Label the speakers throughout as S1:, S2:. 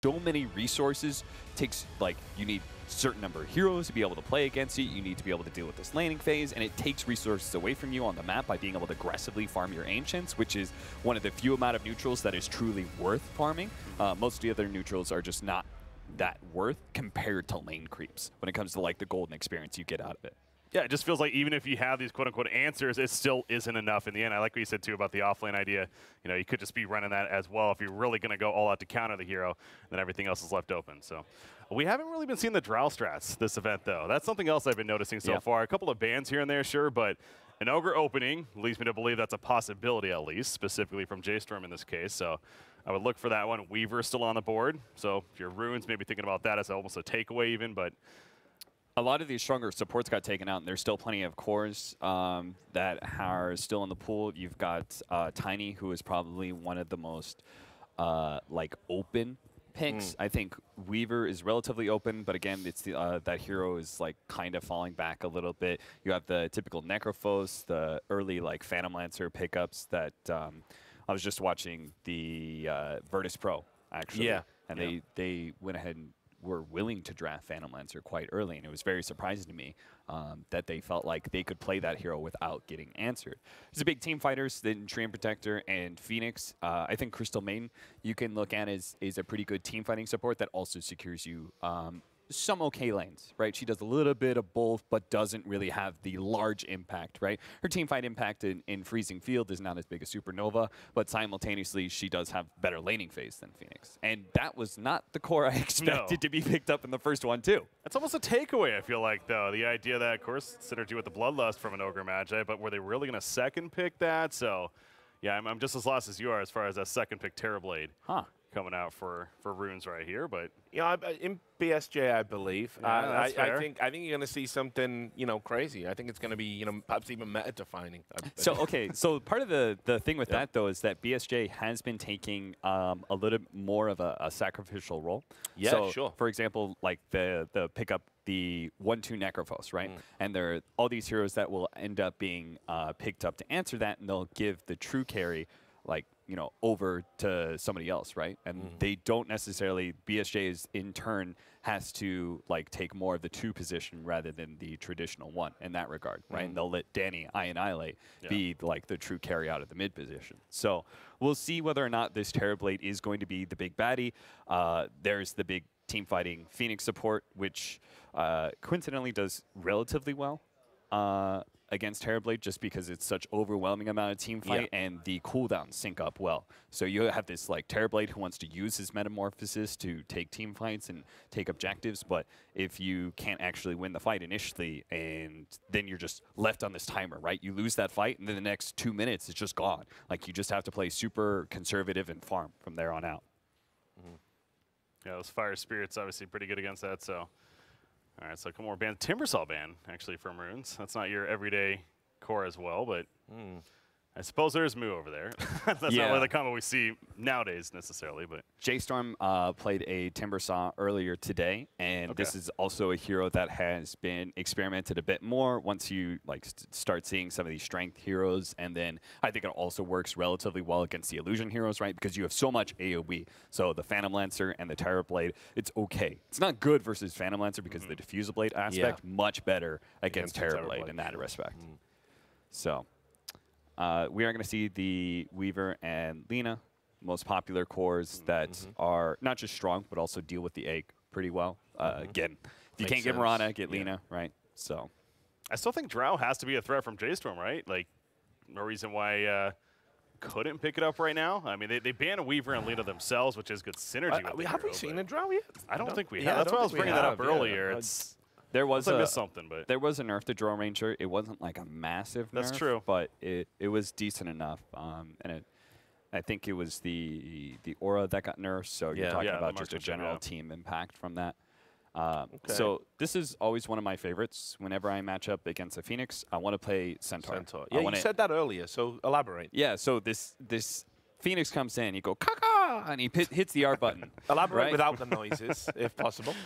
S1: so many resources. It takes, like, you need a certain number of heroes to be able to play against it. You need to be able to deal with this laning phase, and it takes resources away from you on the map by being able to aggressively farm your Ancients, which is one of the few amount of neutrals that is truly worth farming. Most of the other neutrals are just not that worth compared to lane creeps when it comes to, like, the golden experience you get out of it.
S2: Yeah, it just feels like even if you have these quote-unquote answers, it still isn't enough in the end. I like what you said, too, about the offlane idea. You know, you could just be running that as well if you're really going to go all out to counter the hero, then everything else is left open. So we haven't really been seeing the Drow strats this event, though. That's something else I've been noticing so far. A couple of bans here and there, sure, but an Ogre opening leads me to believe that's a possibility, at least, specifically from J.Storm in this case. So I would look for that one. Weaver still on the board. So if you're ROOONS, maybe thinking about that as almost a takeaway even, but
S1: a lot of these stronger supports got taken out, and there's still plenty of cores that are still in the pool. You've got Tiny, who is probably one of the most like open picks. I think Weaver is relatively open, but again, it's the, that hero is like kind of falling back a little bit. You have the typical Necrophos, the early like Phantom Lancer pickups that I was just watching the Virtus Pro actually, and they went ahead and were willing to draft Phantom Lancer quite early, and it was very surprising to me that they felt like they could play that hero without getting answered. There's a big team fighters, then Treant Protector and Phoenix. I think Crystal Maiden you can look at is a pretty good team fighting support that also secures you some okay lanes, right? She does a little bit of both, but doesn't really have the large impact, right? Her team fight impact in Freezing Field is not as big as Supernova, but simultaneously she does have better laning phase than Phoenix. And that was not the core I expected to be picked up in the first one, too.
S2: That's almost a takeaway, I feel like, though. The idea that, of course, synergy with the Bloodlust from an Ogre Magi, but were they really going to second pick that? So, yeah, I'm just as lost as you are as far as that second pick Terrorblade coming out for ROOONS right here, but
S3: yeah, in BSJ, I believe.
S2: Yeah,
S3: I think you're going to see something, you know, crazy. I think it's going to be, you know, perhaps even meta-defining.
S1: So okay, so part of the thing with that though is that BSJ has been taking a little more of a sacrificial role.
S3: Yeah,
S1: so,
S3: sure.
S1: For example, like the pickup the 1/2 Necrophos, right? And there are all these heroes that will end up being picked up to answer that, and they'll give the true carry, like, you know, over to somebody else, right? And they don't necessarily, BSJ is in turn has to like take more of the 2 position rather than the traditional 1 in that regard, right? And they'll let Danny Annihilate be like the true carry out of the mid position. So we'll see whether or not this Terrorblade is going to be the big baddie. There's the big team fighting Phoenix support, which coincidentally does relatively well against Terrorblade, just because it's such overwhelming amount of team fight and the cooldowns sync up well. So you have this like Terrorblade who wants to use his metamorphosis to take team fights and take objectives, but if you can't actually win the fight initially, and then you're just left on this timer, right? You lose that fight, and then the next 2 minutes is just gone. Like, you just have to play super conservative and farm from there on out.
S2: Yeah, those Fire Spirits obviously pretty good against that, so. All right, so a couple more bans. Timbersaw ban, actually, from ROOONS. That's not your everyday core as well, but I suppose there's Moo over there. That's not really the combo we see nowadays necessarily, but
S1: J.Storm played a Timbersaw earlier today, and this is also a hero that has been experimented a bit more once you like start seeing some of these strength heroes, and then I think it also works relatively well against the illusion heroes, right? Because you have so much AoE. So the Phantom Lancer and the Terrorblade, it's okay. It's not good versus Phantom Lancer because of the Diffusal Blade aspect, much better against Terrorblade in that respect. So we are going to see the Weaver and Lina, most popular cores that are not just strong, but also deal with the egg pretty well. Again, if you can't get Mirana, get Lina, right? So
S2: I still think Drow has to be a threat from J.Storm, right? Like, no reason why couldn't pick it up right now. I mean, they banned Weaver and Lina themselves, which is good synergy with the
S3: have
S2: hero,
S3: we seen a Drow yet?
S2: I don't think we have. That's why I was bringing that up earlier. It's
S1: there was
S2: I missed something, but
S1: there was a nerf to Draw Ranger. It wasn't like a massive nerf.
S2: That's true,
S1: but it was decent enough. And I think it was the aura that got nerfed. So you're talking about just a general team impact from that. So this is always one of my favorites. Whenever I match up against a Phoenix, I want to play Centaur.
S3: Yeah, you said that earlier, so elaborate.
S1: Yeah, so this Phoenix comes in, you go, caca, and he hits the R button.
S3: Elaborate without the noises, if possible.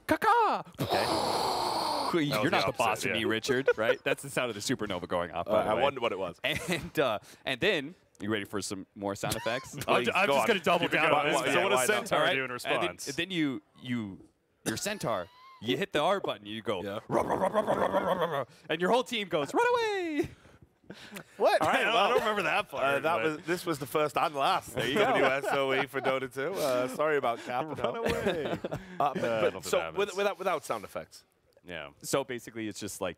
S1: Caca! Okay. You're not the boss of me, Richard, right? That's the sound of the supernova going off.
S3: I wondered what it was.
S1: And then You ready for some more sound effects?
S3: Please,
S2: I'm
S3: go
S2: just
S3: on.
S2: going to double
S3: Keep it
S2: down
S3: going.
S2: on this.
S3: Yeah,
S2: So what
S3: why
S2: does
S3: not?
S2: Centaur
S1: All right.
S2: do in response?
S1: And then your Centaur, you hit the R button, you go,
S3: Yeah.
S1: "Rah, rah, rah, rah, rah, rah, rah, rah," and your whole team goes, run away.
S3: What?
S2: All right, I don't remember that part.
S3: This was the first and last WSOE for Dota 2. Sorry about Cap.
S2: Run away.
S3: So without sound effects.
S2: Yeah.
S1: So basically, it's just like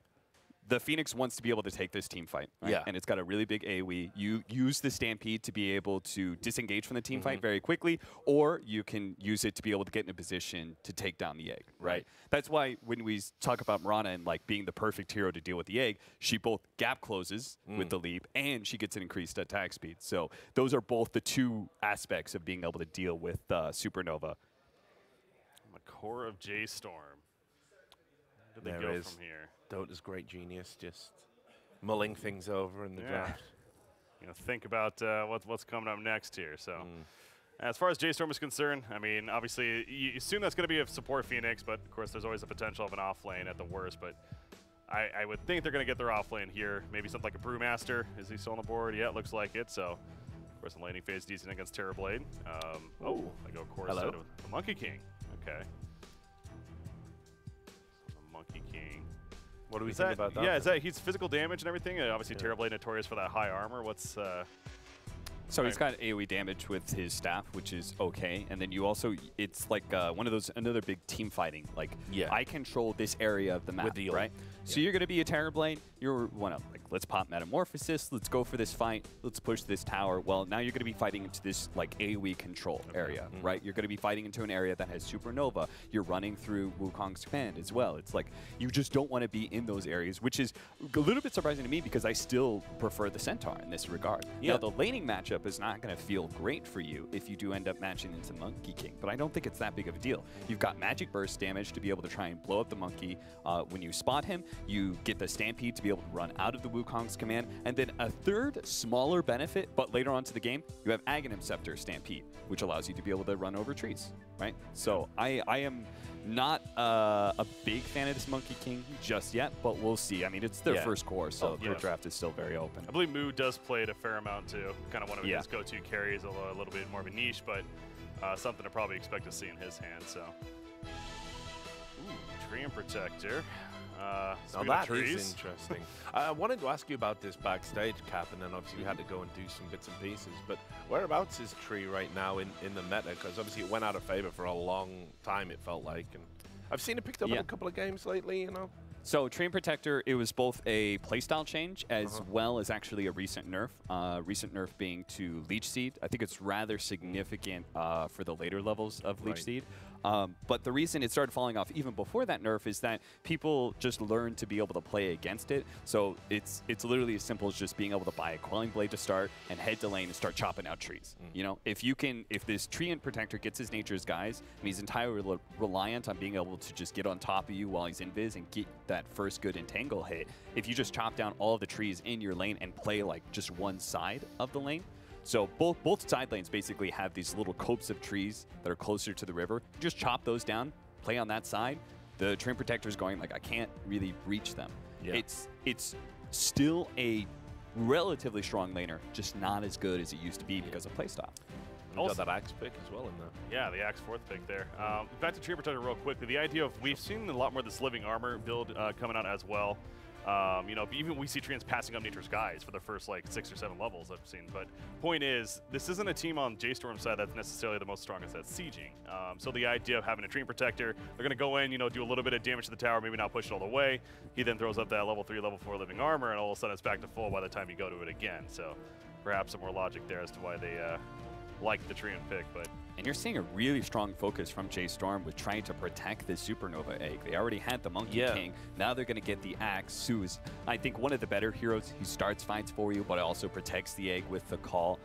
S1: the Phoenix wants to be able to take this team fight, right?
S3: Yeah.
S1: And it's got a really big AoE. You use the Stampede to be able to disengage from the team fight very quickly, or you can use it to be able to get in a position to take down the egg, right? That's why when we talk about Mirana and like being the perfect hero to deal with the egg, she both gap closes with the leap and she gets an increased attack speed. So those are both the two aspects of being able to deal with Supernova.
S2: The core of J.Storm. Where did they
S3: There
S2: go
S3: is.
S2: from here?
S3: Dota's great genius, just mulling things over in the draft.
S2: You know, think about what's coming up next here. So, as far as J.Storm is concerned, I mean, obviously, you assume that's going to be a support Phoenix, but of course, there's always the potential of an off lane at the worst. But I would think they're going to get their off lane here. Maybe something like a Brewmaster. Is he still on the board? Yeah, it looks like it. So, of course, in laning phase, decent against Terrorblade. I go core
S3: Hello.
S2: set of the Monkey King. Okay. So the Monkey King.
S3: What do we
S2: Is
S3: think
S2: that,
S3: about that?
S2: yeah, is that he's physical damage and everything? Obviously, Terrorblade notorious for that high armor. What's
S1: So he's got AoE damage with his staff, which is okay. And then you also, it's like one of those, another big team fighting. Like, I control this area of the map,
S3: With the
S1: right? So you're going to be a Terrorblade. You're like, let's pop Metamorphosis. Let's go for this fight. Let's push this tower. Well, now you're going to be fighting into this like AoE control area, right? You're going to be fighting into an area that has Supernova. You're running through Wukong's command as well. It's like you just don't want to be in those areas, which is a little bit surprising to me because I still prefer the Centaur in this regard. Now, the laning matchup is not going to feel great for you if you do end up matching into Monkey King, but I don't think it's that big of a deal. You've got magic burst damage to be able to try and blow up the monkey when you spot him. You get the Stampede to be able to run out of the Wukong's command, and then a third smaller benefit, but later on to the game, you have Aghanim Scepter Stampede, which allows you to be able to run over trees, right? So I am not a big fan of this Monkey King just yet, but we'll see. I mean, it's their first core, so the draft is still very open.
S2: I believe Moo does play it a fair amount too. Kind of one of his go-to carries, a little bit more of a niche, but something to probably expect to see in his hand. So, Treant Protector.
S3: Now that is interesting. I wanted to ask you about this backstage, Cap, and then obviously we had to go and do some bits and pieces. But whereabouts is Tree right now in the meta? Because obviously it went out of favor for a long time, it felt like. And I've seen it picked up in a couple of games lately, you know.
S1: So Treant Protector, it was both a playstyle change as well as actually a recent nerf. Recent nerf being to Leech Seed. I think it's rather significant for the later levels of Leech Seed. But the reason it started falling off even before that nerf is that people just learned to be able to play against it. So it's literally as simple as just being able to buy a Quelling Blade to start and head to lane and start chopping out trees. You know, if this Treant Protector gets his Nature's Guise and he's entirely reliant on being able to just get on top of you while he's invis and get that first good entangle hit, if you just chop down all of the trees in your lane and play like just one side of the lane. So both side lanes basically have these little copes of trees that are closer to the river. You just chop those down, play on that side. The Treant Protector is going like, I can't really reach them. It's still a relatively strong laner, just not as good as it used to be because of playstyle.
S3: Also, got that axe pick as well in there.
S2: Yeah, the axe fourth pick there. Back to Treant Protector real quickly. The idea of we've seen a lot more of this living armor build coming out as well. You know, even we see Treants passing up Nature's Guise for the first like 6 or 7 levels I've seen. But point is, this isn't a team on J.Storm's side that's necessarily the most strongest at sieging. So the idea of having a Treant Protector, they're going to go in, you know, do a little bit of damage to the tower, maybe not push it all the way. He then throws up that level 3, level 4 living armor, and all of a sudden it's back to full by the time you go to it again. So perhaps some more logic there as to why they like the Treant pick.
S1: And you're seeing a really strong focus from J.Storm with trying to protect this Supernova egg. They already had the Monkey King. Now they're going to get the Axe, who is, I think, one of the better heroes. He starts fights for you, but also protects the egg with the call.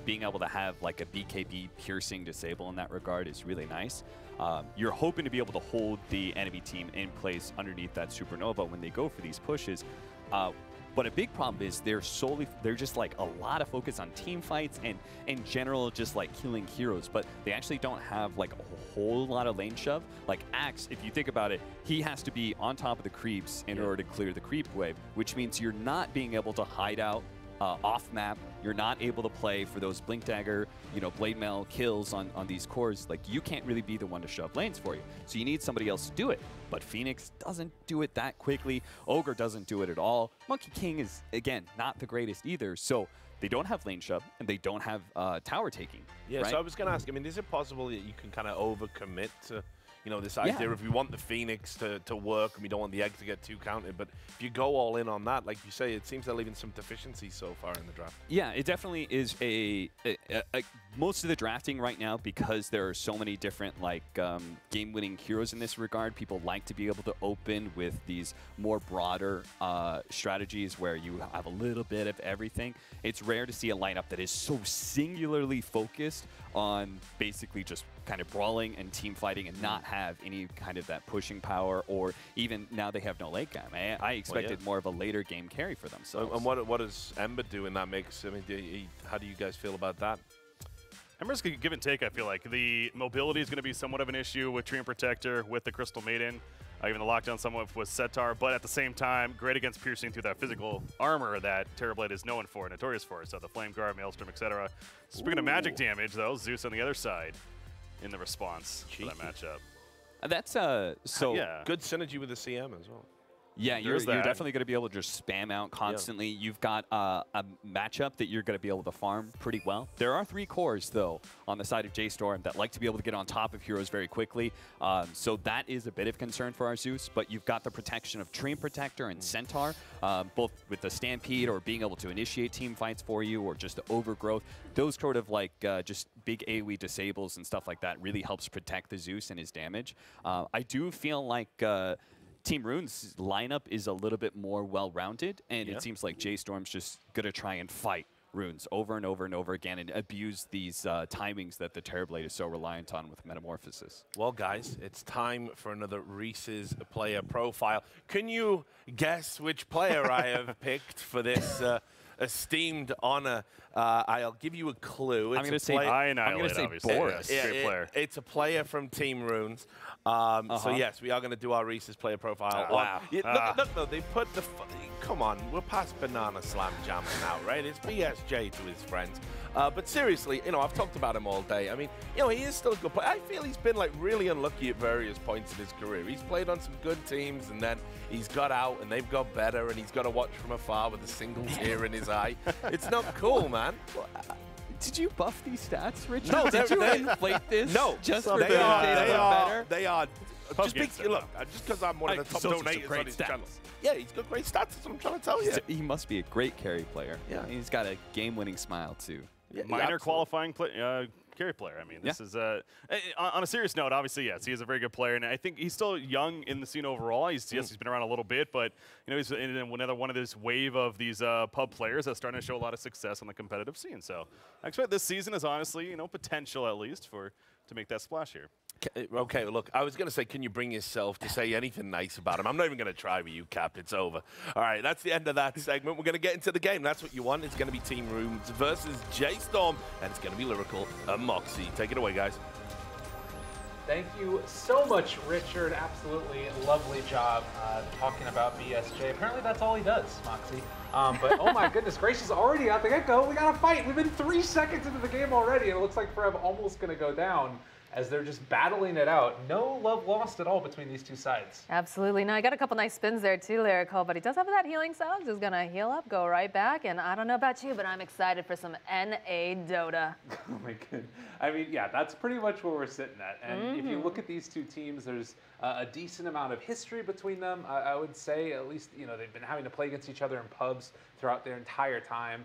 S1: Being able to have like a BKB piercing disable in that regard is really nice. You're hoping to be able to hold the enemy team in place underneath that Supernova when they go for these pushes. But a big problem is they're just like a lot of focus on team fights and in general just like killing heroes, but they actually don't have like a whole lot of lane shove. Like Axe, if you think about it, he has to be on top of the creeps in order to clear the creep wave, which means you're not being able to hide out off map. you're not able to play for those Blink Dagger, Blade Mail kills on these cores, like you can't really be the one to shove lanes for you. So you need somebody else to do it. But Phoenix doesn't do it that quickly. Ogre doesn't do it at all. Monkey King is, again, not the greatest either. So they don't have lane shove, and they don't have tower taking.
S3: Yeah,
S1: right?
S3: So I was going to ask, I mean, is it possible that you can kind of overcommit to, this idea if we want the Phoenix to work and we don't want the egg to get too counted, but if you go all in on that, like you say, it seems they're leaving some deficiencies so far in the draft.
S1: Yeah, it definitely is most of the drafting right now, because there are so many different game-winning heroes in this regard. People like to be able to open with these more broader strategies where you have a little bit of everything. It's rare to see a lineup that is so singularly focused on basically just kind of brawling and team fighting and not have any kind of that pushing power, or even now they have no late game. I expected more of a later game carry for themselves.
S3: And what does Ember do in that mix? I mean, how do you guys feel about that?
S2: Ember's give and take, I feel like. The mobility is going to be somewhat of an issue with Treant Protector, with the Crystal Maiden. Even the lockdown somewhat with Setar, but at the same time, great against piercing through that physical armor that Terrorblade is known for, notorious for. So the Flame Guard, Maelstrom, etc. Speaking of magic damage, though, Zeus on the other side in the response for that matchup.
S1: That's
S3: good synergy with the CM as well.
S1: Yeah, you're definitely going to be able to just spam out constantly. Yeah. You've got a matchup that you're going to be able to farm pretty well. There are 3 cores, though, on the side of J.Storm that like to be able to get on top of heroes very quickly. So that is a bit of concern for our Zeus. But you've got the protection of Treant Protector and Centaur, both with the Stampede or being able to initiate team fights for you, or just the overgrowth. Those sort of just big AoE disables and stuff like that really helps protect the Zeus and his damage. I do feel like Team ROOONS' lineup is a little bit more well-rounded, and it seems like J.Storm's just going to try and fight ROOONS over and over and over again and abuse these timings that the Terrorblade is so reliant on with Metamorphosis.
S3: Well, guys, it's time for another Reese's player profile. Can you guess which player I have picked for this esteemed honor? I'll give you a clue.
S1: I'm going to say Boris.
S3: Yeah, it's a player from Team ROOONS. So yes, we are going to do our Reese's player profile.
S1: Wow.
S3: Look, they put the. Come on, we're past Banana Slam jamming now, right? It's BSJ to his friends. But seriously, I've talked about him all day. I mean, he is still a good player. I feel he's been really unlucky at various points in his career. He's played on some good teams, and then he's got out, and they've got better, and he's got to watch from afar with a single tear in his eye. It's not cool, man.
S1: Did you buff these stats, Richard?
S3: No,
S1: did you inflate this?
S3: No,
S1: just for they are.
S3: They are. Just because I'm one of the top donators on his channel. Yeah, he's got great stats. That's what I'm trying to tell you.
S1: He must be a great carry player. Yeah, he's got a game-winning smile too.
S2: Yeah, minor qualifying carry player. I mean, this is on a serious note. Obviously, yes, he is a very good player, and I think he's still young in the scene overall. He's been around a little bit, but he's in another one of this wave of these pub players that's starting to show a lot of success on the competitive scene. So I expect this season is honestly, potential at least to make that splash here.
S3: Okay, look, I was going to say, can you bring yourself to say anything nice about him? I'm not even going to try with you, Cap. It's over. All right, that's the end of that segment. We're going to get into the game. That's what you want. It's going to be Team ROOONS versus J.Storm, and it's going to be Lyrical and Moxie. Take it away, guys.
S4: Thank you so much, Richard. Absolutely lovely job talking about BSJ. Apparently that's all he does, Moxie. But oh my goodness gracious, already at the get-go, we got to fight. We've been 3 seconds into the game already, and it looks like Forev almost going to go down as they're just battling it out. No love lost at all between these two sides.
S5: Absolutely. Now, I got a couple nice spins there too, Lyrical, but he does have that healing salve. Just going to heal up, go right back, and I don't know about you, but I'm excited for some NA Dota.
S4: Oh my goodness. I mean, yeah, that's pretty much where we're sitting at. And if you look at these two teams, there's a decent amount of history between them. I would say, at least, they've been having to play against each other in pubs throughout their entire time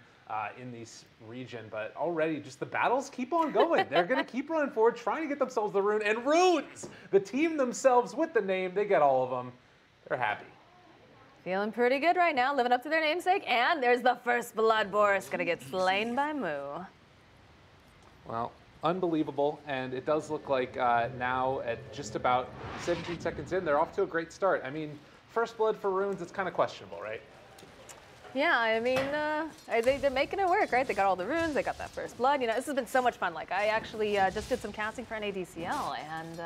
S4: in this region, but already just the battles keep on going. They're going to keep running forward, trying to get themselves the rune, and ROOONS, the team themselves with the name, they get all of them. They're happy.
S5: Feeling pretty good right now, living up to their namesake, and there's the first blood. Boris going to get slain by Moo.
S4: Well, unbelievable, and it does look like now at just about 17 seconds in, they're off to a great start. I mean, first blood for ROOONS, it's kind of questionable, right?
S5: Yeah, I mean, they're making it work, right? They got all the runes, they got that first blood. This has been so much fun. Like, I actually just did some casting for NADCL, and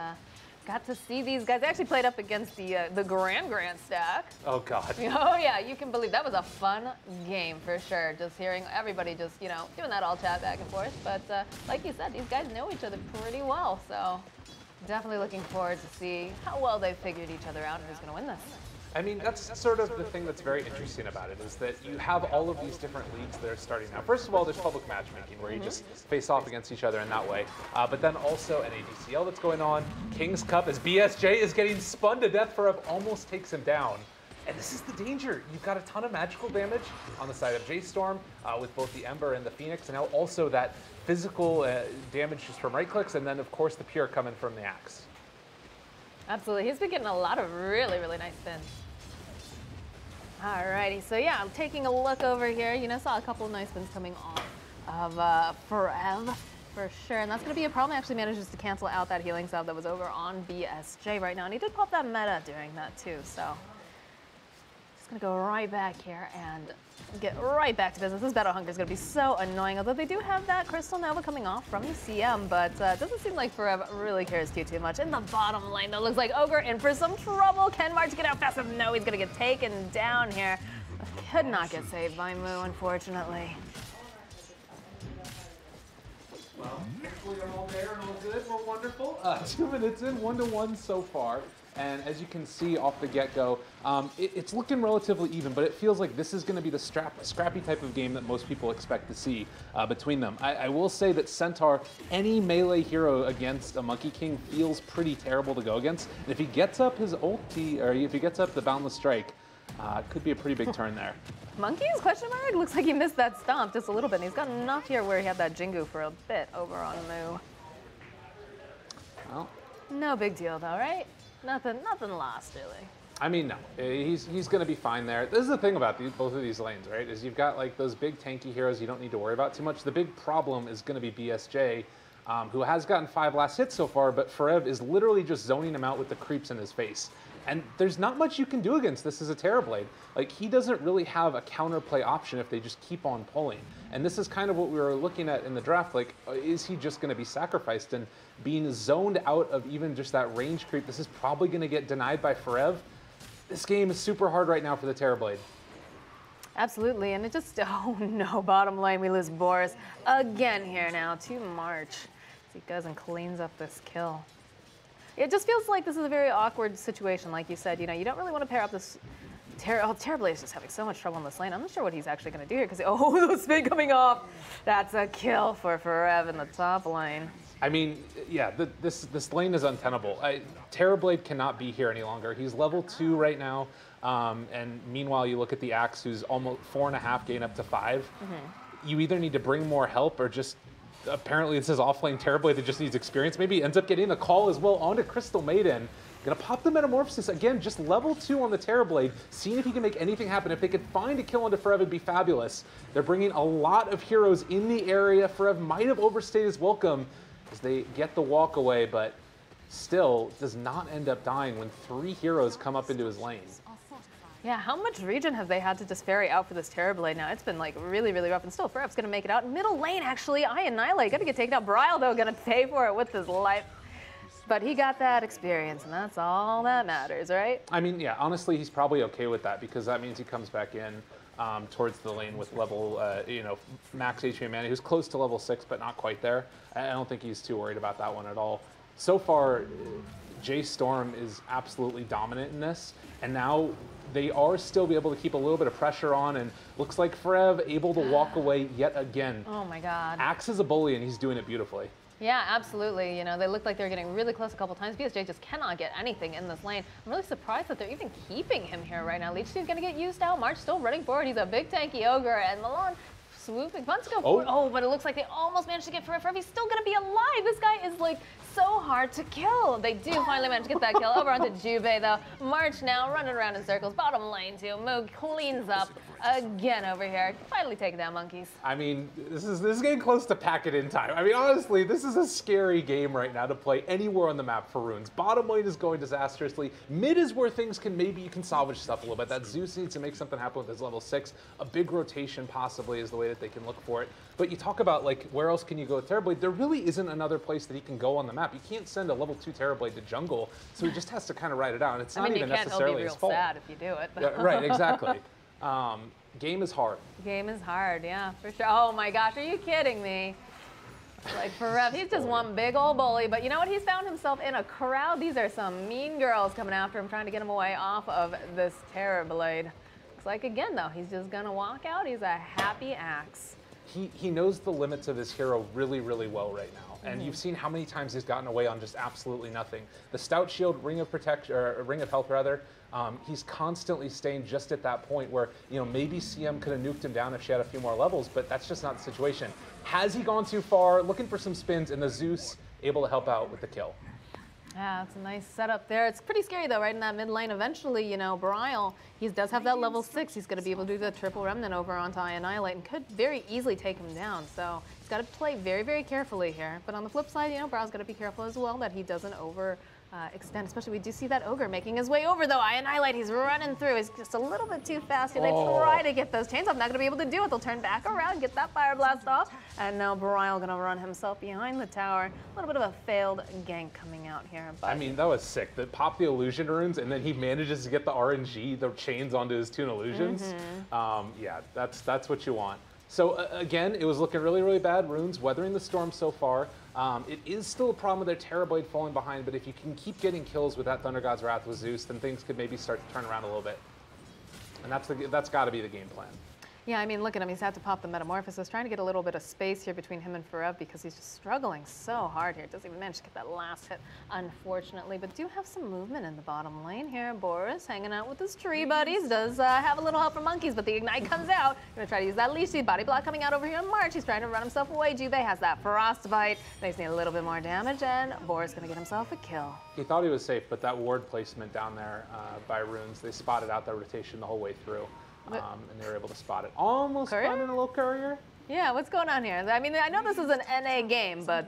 S5: got to see these guys. They actually played up against the Grand stack.
S4: Oh, God.
S5: Oh, yeah, you can believe that was a fun game for sure. Just hearing everybody just, you know, doing that all chat back and forth. But like you said, these guys know each other pretty well. So definitely looking forward to see how well they figured each other out and who's going to win this.
S4: I mean, that's sort of the thing that's very interesting about it, is that you have all of these different leagues that are starting now. First of all, there's public matchmaking, where you just face off against each other in that way. But then also an ADCL that's going on. King's Cup, as BSJ is getting spun to death. Forev almost takes him down. And this is the danger. You've got a ton of magical damage on the side of J.Storm with both the Ember and the Phoenix, and now also that physical damage just from right clicks, and then, of course, the pure coming from the Axe.
S5: Absolutely. He's been getting a lot of really, really nice spins. Alrighty, so yeah, I'm taking a look over here. You know, saw a couple of nice spins coming off of Forev for sure, and that's going to be a problem. He actually manages to cancel out that healing salve that was over on BSJ right now, and he did pop that meta during that too, so just going to go right back here and get right back to business. This Battle Hunger is going to be so annoying, although they do have that Crystal Nova coming off from the CM, but it doesn't seem like Forev really cares too much. In the bottom lane, though, looks like Ogre in for some trouble. Can March get out fast enough? No, he's going to get taken down here. Could not get saved by Moo, unfortunately.
S4: Well, hopefully you're all there and all good. We're wonderful. 2 minutes in, 1-1 so far. And as you can see off the get-go, it's looking relatively even, but it feels like this is going to be the scrappy type of game that most people expect to see between them. I will say that Centaur, any melee hero against a Monkey King feels pretty terrible to go against. And if he gets up his ulti, or if he gets up the Boundless Strike, could be a pretty big turn there.
S5: Monkeys, question mark? Looks like he missed that stomp just a little bit. And he's got enough here where he had that Jingu for a bit over on Moo.
S4: Well,
S5: no big deal though, right? Nothing lost, really.
S4: I mean, no, he's going to be fine there. This is the thing about both of these lanes, right? Is you've got like those big tanky heroes you don't need to worry about too much. The big problem is going to be BSJ, who has gotten 5 last hits so far, but Forev is literally just zoning him out with the creeps in his face. And there's not much you can do against this as a Terrorblade. Like, he doesn't really have a counterplay option if they just keep on pulling. And this is kind of what we were looking at in the draft. Like, is he just going to be sacrificed? And being zoned out of even just that range creep, this is probably going to get denied by Forev. This game is super hard right now for the Terrorblade.
S5: Absolutely, and it just, oh no, bottom lane, we lose Boris again here now to March. As he goes and cleans up this kill. It just feels like this is a very awkward situation, like you said. You know, you don't really want to pair up this. Terrorblade is just having so much trouble in this lane. I'm not sure what he's actually going to do here, because, oh, the spin coming off. That's a kill for Forev in the top lane.
S4: I mean, yeah, this lane is untenable. Terrorblade cannot be here any longer. He's level 2 right now, and meanwhile, you look at the Axe, who's almost 4.5 gain up to 5. Mm-hmm. You either need to bring more help or just, apparently this is off-lane Terrorblade that just needs experience. Maybe he ends up getting the call as well onto Crystal Maiden. Gonna pop the Metamorphosis, again, just level 2 on the Terrorblade, seeing if he can make anything happen. If they could find a kill onto Forev, it'd be fabulous. They're bringing a lot of heroes in the area. Forev might have overstayed his welcome as they get the walk away, but still does not end up dying when 3 heroes come up into his lane.
S5: Yeah, how much regen have they had to just ferry out for this Terrorblade now? It's been like really, really rough, and still Forev's gonna make it out. Middle lane, actually, I Annihilate, gonna get taken out. Bryle, though, gonna pay for it with his life. But he got that experience, and that's all that matters, right? I
S4: mean, yeah, honestly, he's probably okay with that, because that means he comes back in towards the lane with level, you know, max HP mana. He was close to level 6, but not quite there. I don't think he's too worried about that one at all. So far, J.Storm is absolutely dominant in this, and now they are still be able to keep a little bit of pressure on, and looks like Forev able to walk away yet again.
S5: Oh my God.
S4: Axe is a bully, and he's doing it beautifully.
S5: Yeah, absolutely. You know, they looked like they were getting really close a couple times. BSJ just cannot get anything in this lane. I'm really surprised that they're even keeping him here right now. Leech 2 is going to get used out. March still running forward. He's a big tanky Ogre, and Milan swooping. Wants to go forward. Oh, but it looks like they almost managed to get Forev. He's still going to be alive. This guy is like so hard to kill. They do finally manage to get that kill over onto Jubei, though. March now running around in circles. Bottom lane too. Moog cleans up again over here. Finally taking down monkeys.
S4: I mean, this is getting close to pack it in time. I mean, honestly, this is a scary game right now to play anywhere on the map for ROOONS. Bottom lane is going disastrously. Mid is where things can, maybe you can salvage stuff a little bit. That Zeus needs to make something happen with his level 6. A big rotation possibly is the way that they can look for it. But you talk about, like, where else can you go with Terrorblade? There really isn't another place that he can go on the map. You can't send a level 2 Terrorblade to jungle, so he just has to kind of ride it out. And it's not even necessarily his fault.
S5: You can't. It'll be real sad if you do it.
S4: Yeah, right, exactly. Game is hard.
S5: Game is hard, yeah, for sure. Oh my gosh, are you kidding me? Like forever, he's just one big old bully. But you know what? He's found himself in a crowd. These are some mean girls coming after him, trying to get him away off of this Terrorblade. Looks like again though, he's just gonna walk out. He's a happy axe.
S4: He knows the limits of his hero really, really well right now. And you've seen how many times he's gotten away on just absolutely nothing. The Stout Shield, Ring of Protection, or Ring of Health rather, he's constantly staying just at that point where, you know, maybe CM could have nuked him down if she had a few more levels, but that's just not the situation. Has he gone too far? Looking for some spins, and the Zeus able to help out with the kill.
S5: Yeah, it's a nice setup there. It's pretty scary though, right in that mid lane. Eventually, you know, Brile, he does have that level 6. He's going to be able to do the triple remnant over onto Annihilate and could very easily take him down. So he's got to play very, very carefully here. But on the flip side, you know, Brile's got to be careful as well that he doesn't extend. Especially we do see that Ogre making his way over though. Annihilate, he's running through. He's just a little bit too fast here. They try to get those chains off. Not going to be able to do it. They'll turn back around, get that fire blast off. And now Brile going to run himself behind the tower. A little bit of a failed gank coming out here. But
S4: I mean, that was sick. The pop the illusion runes, and then he manages to get the RNG, the chains onto his Toon Illusions. Yeah, that's what you want. So again, it was looking really, really bad. ROOONS weathering the storm so far. It is still a problem with their Terrorblade falling behind, but if you can keep getting kills with that Thunder God's Wrath with Zeus, then things could maybe start to turn around a little bit. And that's got to be the game plan.
S5: Yeah, I mean, look at him. He's had to pop the Metamorphosis, trying to get a little bit of space here between him and Forev because he's just struggling so hard here. Doesn't even manage to get that last hit, unfortunately. But do have some movement in the bottom lane here. Boris hanging out with his tree buddies. Does have a little help from monkeys, but the Ignite comes out. Gonna try to use that leash seed. Body block coming out over here on March. He's trying to run himself away. Jubei has that Frostbite. They just need a little bit more damage, and Boris gonna get himself a kill.
S4: He thought he was safe, but that ward placement down there by ROOONS, they spotted out that rotation the whole way through. And they were able to spot it. Almost finding a little courier.
S5: Yeah, what's going on here? I mean, I know this is an NA game, but,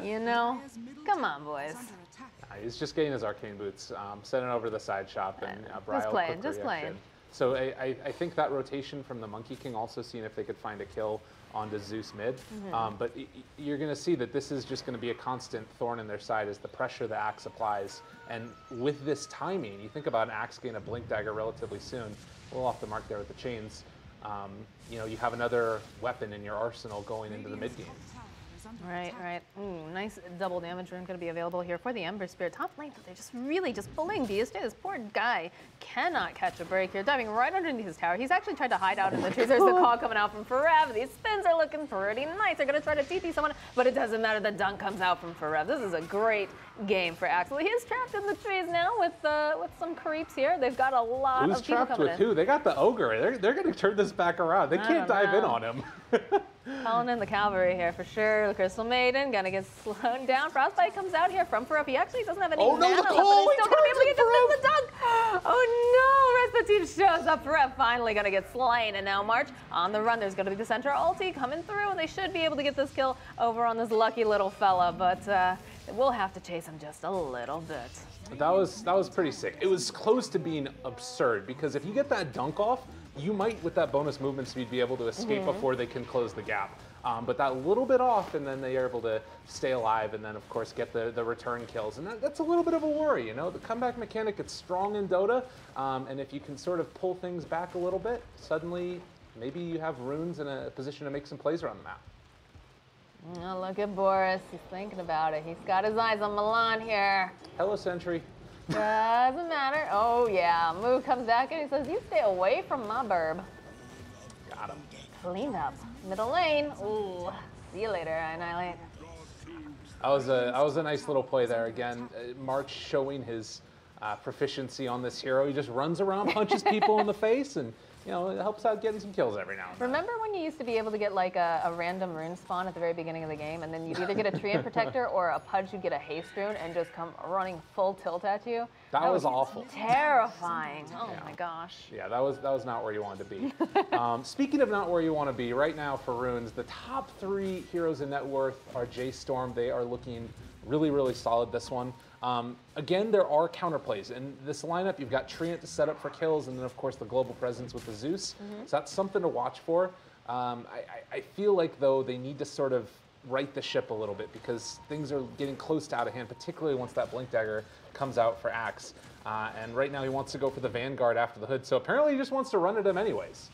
S5: you know, come on, boys.
S4: He's just getting his arcane boots, sending over to the side shop, and Brile
S5: just playing.
S4: So I think that rotation from the Monkey King also seeing if they could find a kill onto Zeus mid. But you're going to see that this is just going to be a constant thorn in their side as the pressure the Axe applies. And with this timing, you think about an Axe getting a Blink Dagger relatively soon, a little off the mark there with the chains. You know, you have another weapon in your arsenal going into the mid game.
S5: Right, right. Ooh, nice double damage rune going to be available here for the Ember Spirit. Top lane, but they're just really just bullying DSJ. This poor guy cannot catch a break here. Diving right underneath his tower. He's actually tried to hide out in the trees. There's the call coming out from Forev. These spins are looking pretty nice. They're going to try to TP someone, but it doesn't matter. The dunk comes out from Forev. This is a great game for Axel. He is trapped in the trees now with some creeps here. They've got a lot of people coming in.
S4: Who's trapped with who? They got the Ogre. They're going to turn this back around. They can't dive in on him.
S5: Calling in the cavalry here for sure. The Crystal Maiden gonna get slowed down. Frostbite comes out here from Forev. He actually doesn't have any mana left, but he's still gonna be able to get the dunk. Oh no! Rasputin shows up. Forev finally gonna get slain, and now March on the run. There's gonna be the center ulti coming through, and they should be able to get this kill over on this lucky little fella, but we'll have to chase him just a little bit.
S4: That was pretty sick. It was close to being absurd because if you get that dunk off, you might, with that bonus movement speed, be able to escape before they can close the gap. But that little bit off, and then they are able to stay alive, and then, of course, get the return kills. And that's a little bit of a worry, you know? The comeback mechanic is strong in Dota, and if you can sort of pull things back a little bit, suddenly maybe you have ROOONS in a position to make some plays around the map.
S5: Oh, look at Boris. He's thinking about it. He's got his eyes on Milan here.
S4: Hello, Sentry.
S5: Doesn't matter. Oh, yeah. Moo comes back and he says, you stay away from my burb.
S4: Got him.
S5: Cleaned up. Middle lane. Ooh. See you later, Annihilate.
S4: That was a nice little play there. Again, March showing his proficiency on this hero. He just runs around, punches people in the face, and you know, it helps out getting some kills every now and then.
S5: Remember when you used to be able to get like a random rune spawn at the very beginning of the game, and then you'd either get a Treant Protector or a Pudge, you'd get a haste rune and just come running full tilt at you?
S4: That was awful.
S5: Terrifying. Oh my gosh.
S4: Yeah, that was not where you wanted to be. Speaking of not where you want to be, right now for ROOONS, the top 3 heroes in net worth are J.Storm. They are looking really, really solid this one. Again, there are counterplays. In this lineup, you've got Treant to set up for kills, and then, of course, the global presence with the Zeus. So that's something to watch for. I feel like, though, they need to sort of right the ship a little bit because things are getting close to out of hand, particularly once that Blink Dagger comes out for Axe. And right now, he wants to go for the Vanguard after the Hood, so apparently he just wants to run at him anyways.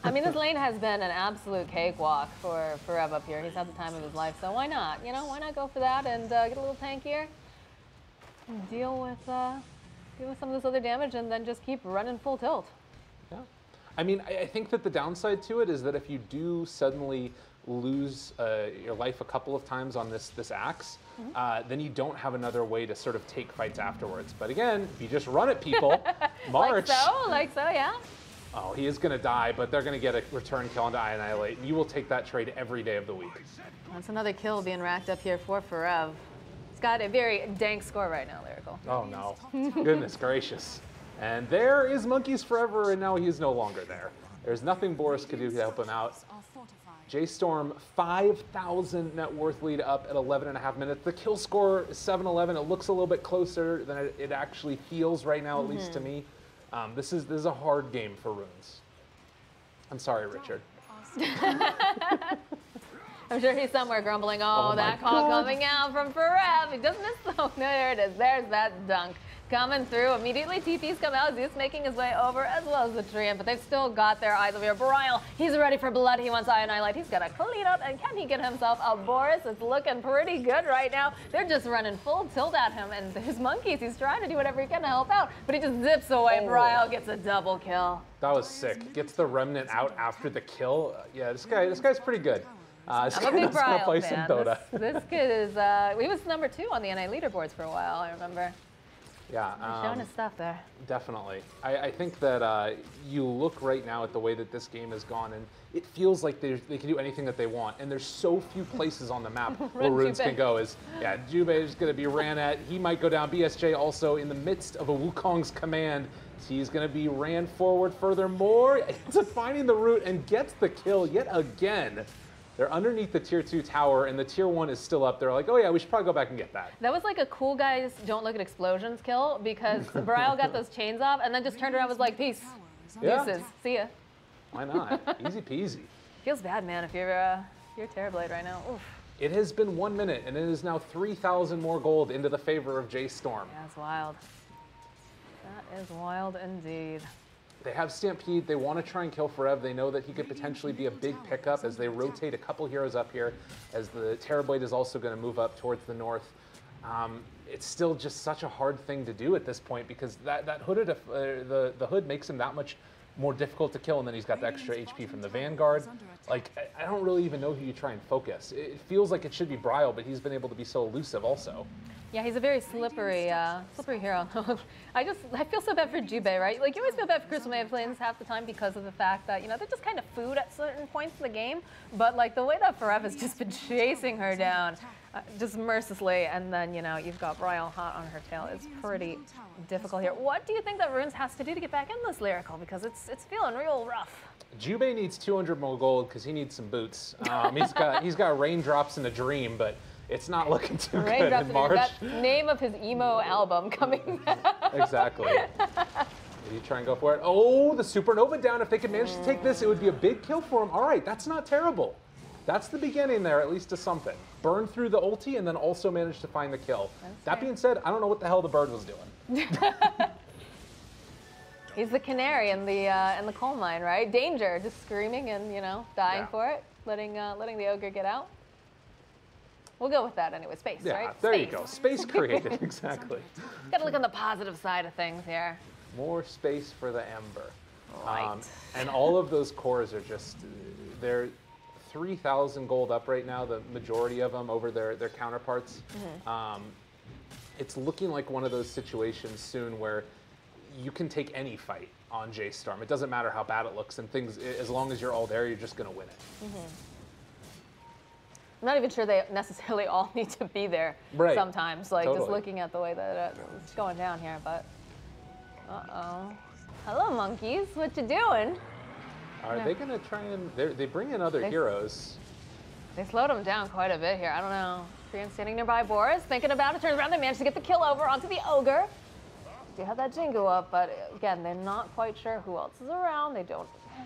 S5: I mean, this lane has been an absolute cakewalk for Rev up here. He's had the time of his life, so why not? You know, why not go for that and get a little tankier? Deal with some of this other damage and then just keep running full tilt.
S4: Yeah. I mean, I think that the downside to it is that if you do suddenly lose your life a couple of times on this Axe, then you don't have another way to sort of take fights afterwards. But again, if you just run at people, March.
S5: Like so, yeah.
S4: Oh, he is going to die, but they're going to get a return kill onto Annihilate. And you will take that trade every day of the week.
S5: That's another kill being racked up here for Rev. He's got a very dank score right now, Lyrical.
S4: Oh, no. Goodness gracious. And there is Monkeys Forever, and now he is no longer there. There's nothing Boris could do to help him out. J.Storm, 5,000 net worth lead up at 11.5 minutes. The kill score is 7-11. It looks a little bit closer than it actually feels right now, at least to me. This is a hard game for ROOONS. I'm sorry, Richard.
S5: I'm sure he's somewhere grumbling, oh that call coming out from Rev. He doesn't miss, oh, no, there it is. There's that dunk coming through. Immediately TP's come out. Zeus making his way over as well as the Treant, but they've still got their eyes over here. Brile, he's ready for blood. He wants Annihilate. He's got to clean up, and can he get himself a Boris? It's looking pretty good right now. They're just running full tilt at him, and there's Monkeys. He's trying to do whatever he can to help out, but he just zips away. Brile gets a double kill.
S4: That was sick. Gets the Remnant out after the kill. Yeah, this guy's pretty good.
S5: I'm a big Brile fan.
S4: Dota.
S5: This kid is, he was number 2 on the NA leaderboards for a while, I remember.
S4: Yeah.
S5: Showing his stuff there.
S4: Definitely. I think that you look right now at the way that this game has gone, and it feels like they can do anything that they want, and there's so few places on the map where ROOONS can go. Jubei is going to be ran at. He might go down. BSJ also in the midst of a Wukong's command. He's going to be ran forward furthermore. Ends up finding the root and gets the kill yet again. They're underneath the tier 2 tower, and the tier 1 is still up. They're like, oh yeah, we should probably go back and get that.
S5: That was like a cool guys don't look at explosions kill, because Brile got those chains off and then just turned around and was like, peace.
S4: Yeah.
S5: Deuces. See ya.
S4: Why not? Easy peasy.
S5: Feels bad, man, if you're Terrorblade right now. Oof.
S4: It has been 1 minute, and it is now 3,000 more gold into the favor of J.Storm.
S5: Yeah, that's wild. That is wild indeed.
S4: They have Stampede. They want to try and kill Rev. They know that he could potentially be a big pickup as they rotate a couple heroes up here, as the Terrorblade is also going to move up towards the north. It's still just such a hard thing to do at this point because that hooded, the hood makes him that much more difficult to kill, and then he's got the extra HP from the Vanguard. Like, I don't really even know who you try and focus. It feels like it should be Brile, but he's been able to be so elusive also.
S5: Yeah, he's a very slippery hero. I feel so bad for Jubei, right? Like, you always feel bad for Crystal Maeve lanes half the time because of the fact that, you know, they're just kind of food at certain points in the game. But, like, the way that Rev has just been chasing her down just mercilessly, and then, you know, you've got Brile hot on her tail. It's pretty difficult here. What do you think that ROOONS has to do to get back in this Lyrical? Because it's feeling real rough.
S4: Jubei needs 200 more gold because he needs some boots. He's got raindrops in a dream, but it's not looking too good in March.
S5: That name of his emo album coming back.
S4: Exactly. Did he try and go for it? Oh, the Supernova down. If they could manage to take this, it would be a big kill for him. All right, that's not terrible. That's the beginning there, at least to something. Burn through the ulti and then also manage to find the kill. That being said, I don't know what the hell the bird was doing.
S5: He's the canary in the coal mine, right? Danger, just screaming and, you know, dying for it, letting the ogre get out. We'll go with that anyway. Space, right?
S4: Yeah, there you go. Space created, exactly.
S5: Gotta look on the positive side of things here.
S4: More space for the Ember.
S5: Right.
S4: And all of those cores are just, they're 3,000 gold up right now, the majority of them over their counterparts. It's looking like one of those situations soon where you can take any fight on J.Storm. It doesn't matter how bad it looks, and things, as long as you're all there, you're just going to win it.
S5: I'm not even sure they necessarily all need to be there sometimes, like just looking at the way that it's going down here, but uh-oh. Hello, monkeys. What you doing?
S4: Are they going to try and... They bring in other heroes.
S5: They slowed him down quite a bit here. I don't know. Korean standing nearby. Boris thinking about it. Turns around. They managed to get the kill over onto the Ogre. Do have that Jingu up, but again, they're not quite sure who else is around. They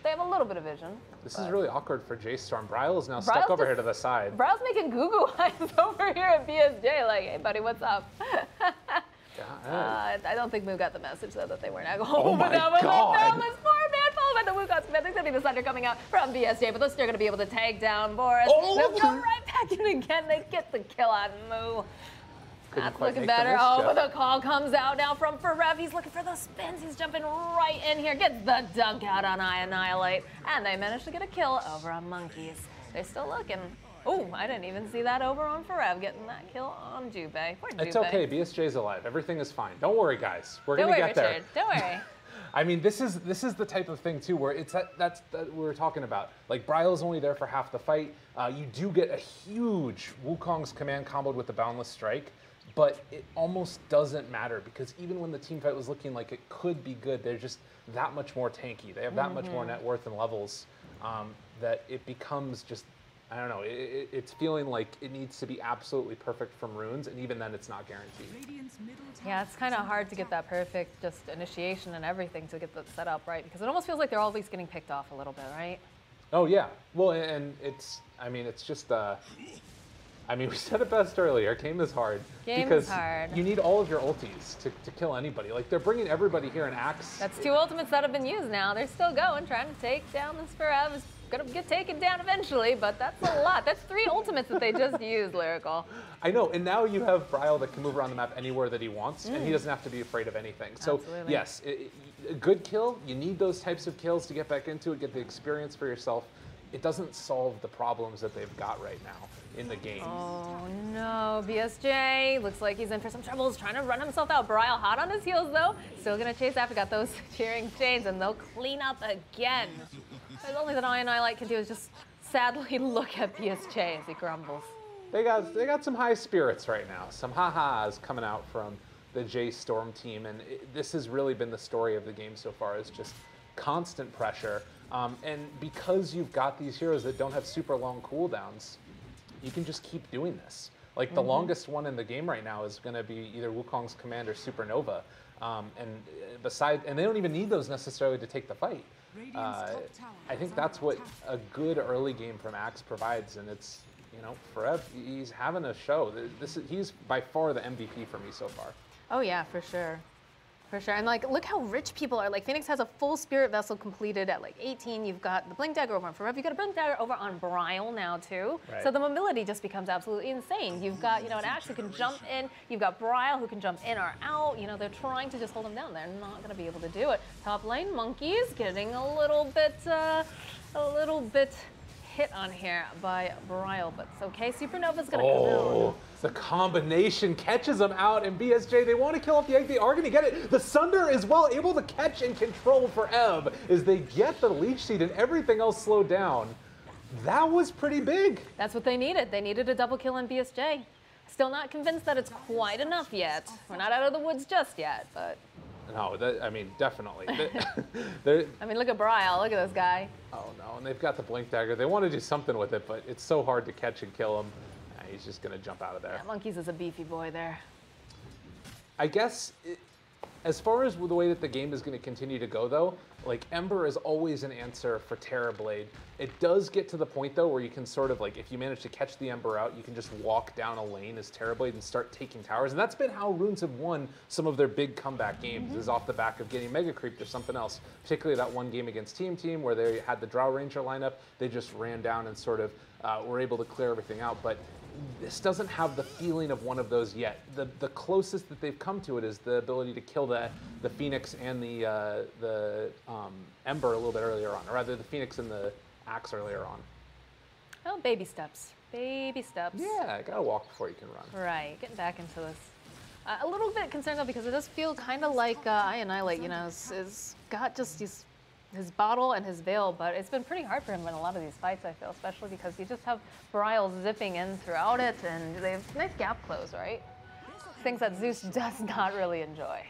S5: have a little bit of vision.
S4: This is really awkward for J.Storm. Bryle is now stuck over here to the side.
S5: Bryle's making goo-goo eyes over here at BSJ, like, hey, buddy, what's up? I don't think Moo got the message, though, that they were now going
S4: oh my God.
S5: No, this poor man followed by the Wukong's command. There's going to be the Thunder coming out from BSJ, but they're still going to be able to tag down Boris. They'll go right back in again. They get the kill on Moo. That's looking better. Oh, but the call comes out now from Forev. He's looking for those spins. He's jumping right in here. Gets the dunk out on Annihilate. And they managed to get a kill over on Monkeys. They're still looking. Oh, I didn't even see that over on Forev getting that kill on Jubei. Poor Jubei.
S4: It's okay. BSJ's alive. Everything is fine. Don't worry, guys. We're going to get there.
S5: Don't worry.
S4: I mean, this is the type of thing, too, where it's that we were talking about. Like, Bryle's only there for half the fight. You do get a huge Wukong's command comboed with the Boundless Strike. But it almost doesn't matter because even when the team fight was looking like it could be good, they're just that much more tanky. They have that much more net worth and levels that it becomes just, I don't know, it's feeling like it needs to be absolutely perfect from ROOONS, and even then it's not guaranteed.
S5: Yeah, it's kind of hard to get that perfect just initiation and everything to get the setup right because it almost feels like they're always getting picked off a little bit, right?
S4: Oh, yeah. Well, and it's just... I mean, we said it best earlier. Game is hard. Because you need all of your ultis to kill anybody. Like, they're bringing everybody here in Axe.
S5: That's 2 ultimates that have been used now. They're still going, trying to take down this Forev. It's going to get taken down eventually, but that's a lot. That's 3 ultimates that they just used, Lyrical.
S4: I know, and now you have Bryle that can move around the map anywhere that he wants, and he doesn't have to be afraid of anything. So, yes, a good kill, you need those types of kills to get back into it, get the experience for yourself. It doesn't solve the problems that they've got right now in the game.
S5: Oh no, BSJ looks like he's in for some troubles, trying to run himself out. Bryle hot on his heels though, still gonna chase after, got those cheering chains, and they'll clean up again. There's only that Annihilate can do is just sadly look at BSJ as he grumbles.
S4: They got some high spirits right now, some ha-has coming out from the J.Storm team, and this has really been the story of the game so far, is just constant pressure. And because you've got these heroes that don't have super long cooldowns, you can just keep doing this. Like the longest one in the game right now is going to be either Wukong's Command or Supernova, and they don't even need those necessarily to take the fight. I think that's what a good early game from Axe provides, and it's, you know, Forev, he's having a show. He's by far the MVP for me so far.
S5: Oh yeah, for sure. For sure, and like, look how rich people are. Like, Phoenix has a full Spirit Vessel completed at like 18. You've got the Blink Dagger over on Forev. You've got a Blink Dagger over on Bryle now too. Right. So the mobility just becomes absolutely insane. You've got, you know, an Axe who can jump in. You've got Bryle who can jump in or out. You know, they're trying to just hold them down. They're not going to be able to do it. Top lane, Monkeys getting a little bit hit on here by Bryle, but it's okay. Supernova's going to come out.
S4: The combination catches them out, and BSJ, they want to kill off the egg. They are going to get it. The Sunder is well able to catch and control Forev as they get the leech seed and everything else slowed down. That was pretty big.
S5: That's what they needed. They needed a double kill on BSJ. Still not convinced that it's quite enough yet. We're not out of the woods just yet, but...
S4: No, I mean, definitely.
S5: I mean, look at Bryle. Look at this guy.
S4: Oh, no, and they've got the Blink Dagger. They want to do something with it, but it's so hard to catch and kill him. He's just going to jump out of there.
S5: Yeah, Monkeys is a beefy boy there.
S4: I guess, as far as the way that the game is going to continue to go, though, like, Ember is always an answer for Terrorblade. It does get to the point, though, where you can sort of, like, if you manage to catch the Ember out, you can just walk down a lane as Terrorblade and start taking towers. And that's been how ROOONS have won some of their big comeback games, is off the back of getting Mega Creeped or something else. Particularly that one game against Team where they had the Drow Ranger lineup. They just ran down and sort of were able to clear everything out. But this doesn't have the feeling of one of those yet. The closest that they've come to it is the ability to kill the Phoenix and the Ember a little bit earlier on, or rather the Phoenix and the Axe earlier on.
S5: Oh, baby steps. Baby steps.
S4: Yeah, gotta walk before you can run.
S5: Right, getting back into this A little bit concerned though, because it does feel kind of like Annihilate, you know, is got just his bottle and his veil, but it's been pretty hard for him in a lot of these fights, I feel, especially because you just have Brile zipping in throughout it, and they have nice gap close, right? Things that Zeus does not really enjoy.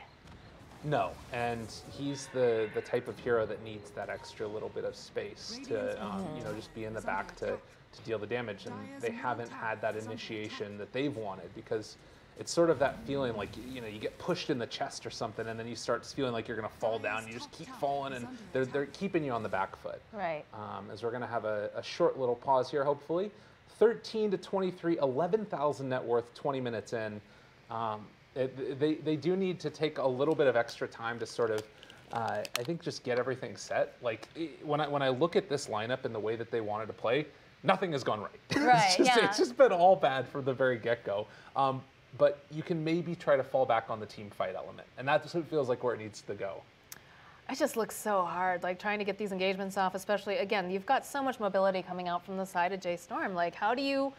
S4: No, and he's the type of hero that needs that extra little bit of space to you know, just be in the back to deal the damage, and they haven't had that initiation that they've wanted, because it's sort of that feeling like, you know, you get pushed in the chest or something, and then you start feeling like you're going to fall down. You just keep falling, and they're keeping you on the back foot.
S5: Right.
S4: As we're going to have a short little pause here, hopefully. 13 to 23, 11,000 net worth, 20 minutes in. They do need to take a little bit of extra time to sort of, I think, just get everything set. Like, when I look at this lineup and the way that they wanted to play, nothing has gone right.
S5: Right,
S4: It's just been all bad from the very get-go. But you can maybe try to fall back on the team fight element, and that's what feels like where it needs to go.
S5: It just looks so hard, like trying to get these engagements off, especially, again, you've got so much mobility coming out from the side of J.Storm. Like, how do you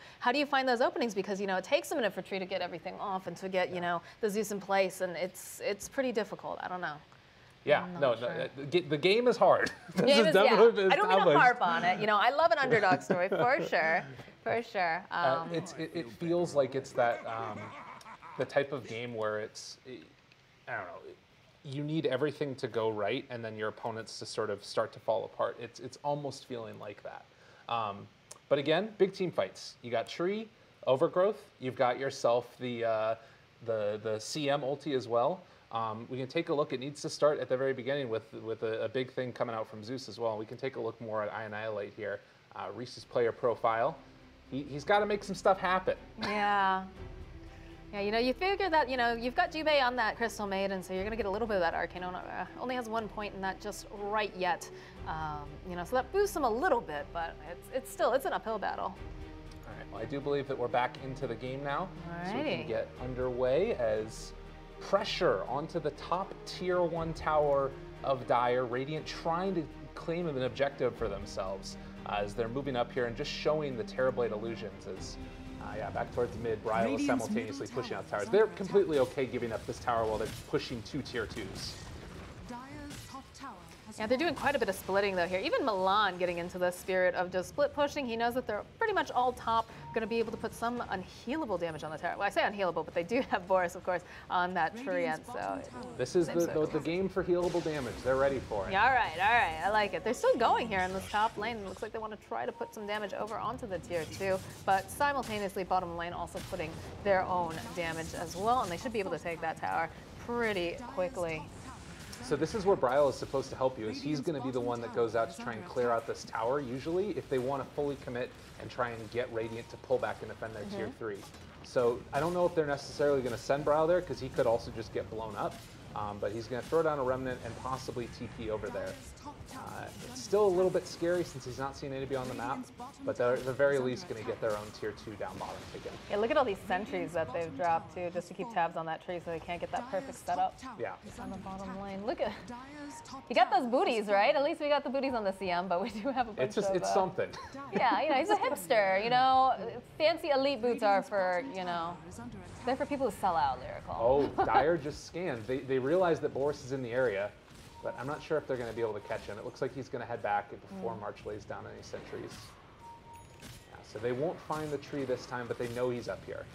S5: find those openings? Because, you know, it takes a minute for Tree to get everything off and to get, you know, the Zeus in place, and it's pretty difficult. I don't know.
S4: Yeah, no, the game is hard.
S5: I don't mean to harp on it. You know, I love an underdog story, for sure. For sure.
S4: It feels like it's that the type of game where I don't know, you need everything to go right, and then your opponents to sort of start to fall apart. It's almost feeling like that. But again, big team fights. You got Tree, Overgrowth. You've got yourself the CM ulti as well. We can take a look. It needs to start at the very beginning with a big thing coming out from Zeus as well. We can take a look more at Annihilate here. Reese's player profile. He's got to make some stuff happen.
S5: Yeah. Yeah, you know, you figure that, you know, you've got Jubei on that Crystal Maiden, so you're going to get a little bit of that Arcane. Only has 1 point in that just right yet. You know, so that boosts him a little bit, but it's an uphill battle.
S4: All right, well, I do believe that we're back into the game now.
S5: Alrighty.
S4: So we can get underway as pressure onto the top tier 1 tower of Dire. Radiant trying to claim an objective for themselves as they're moving up here and just showing the Terrorblade illusions as back towards mid. Brile is simultaneously pushing out towers. They're completely okay giving up this tower while they're pushing 2 tier 2s.
S5: Yeah, they're doing quite a bit of splitting though here. Even Milan getting into the spirit of just split pushing. He knows that they're pretty much all top, going to be able to put some unhealable damage on the tower. Well, I say unhealable, but they do have Boris, of course, on that Treant. So
S4: this is the game for healable damage. They're ready for it.
S5: Yeah, all right, I like it. They're still going here in this top lane. It looks like they want to try to put some damage over onto the tier 2, but simultaneously bottom lane also putting their own damage as well, and they should be able to take that tower pretty quickly.
S4: So this is where Brile is supposed to help you, is he's going to be the one that goes out to try and clear out this tower, usually, if they want to fully commit and try and get Radiant to pull back and defend their tier 3. So I don't know if they're necessarily going to send Brile there, because he could also just get blown up. But he's going to throw down a Remnant and possibly TP over there. It's still a little bit scary since he's not seeing anybody on the map, but they're at the very least going to get their own tier 2 down bottom again.
S5: Yeah, look at all these sentries that they've dropped too, just to keep tabs on that tree so they can't get that perfect setup.
S4: Yeah.
S5: On the bottom lane. Look at, you got those booties, right? At least we got the booties on the CM, but we do have a bunch of...
S4: It's something.
S5: Yeah, you know, he's a hipster, you know. Fancy elite boots are for, you know, they're for people who sell out, Lyrical.
S4: Oh, Dire just scanned. They realize that Boris is in the area, but I'm not sure if they're going to be able to catch him. It looks like he's going to head back before March lays down any sentries. Yeah, so they won't find the tree this time, but they know he's up here.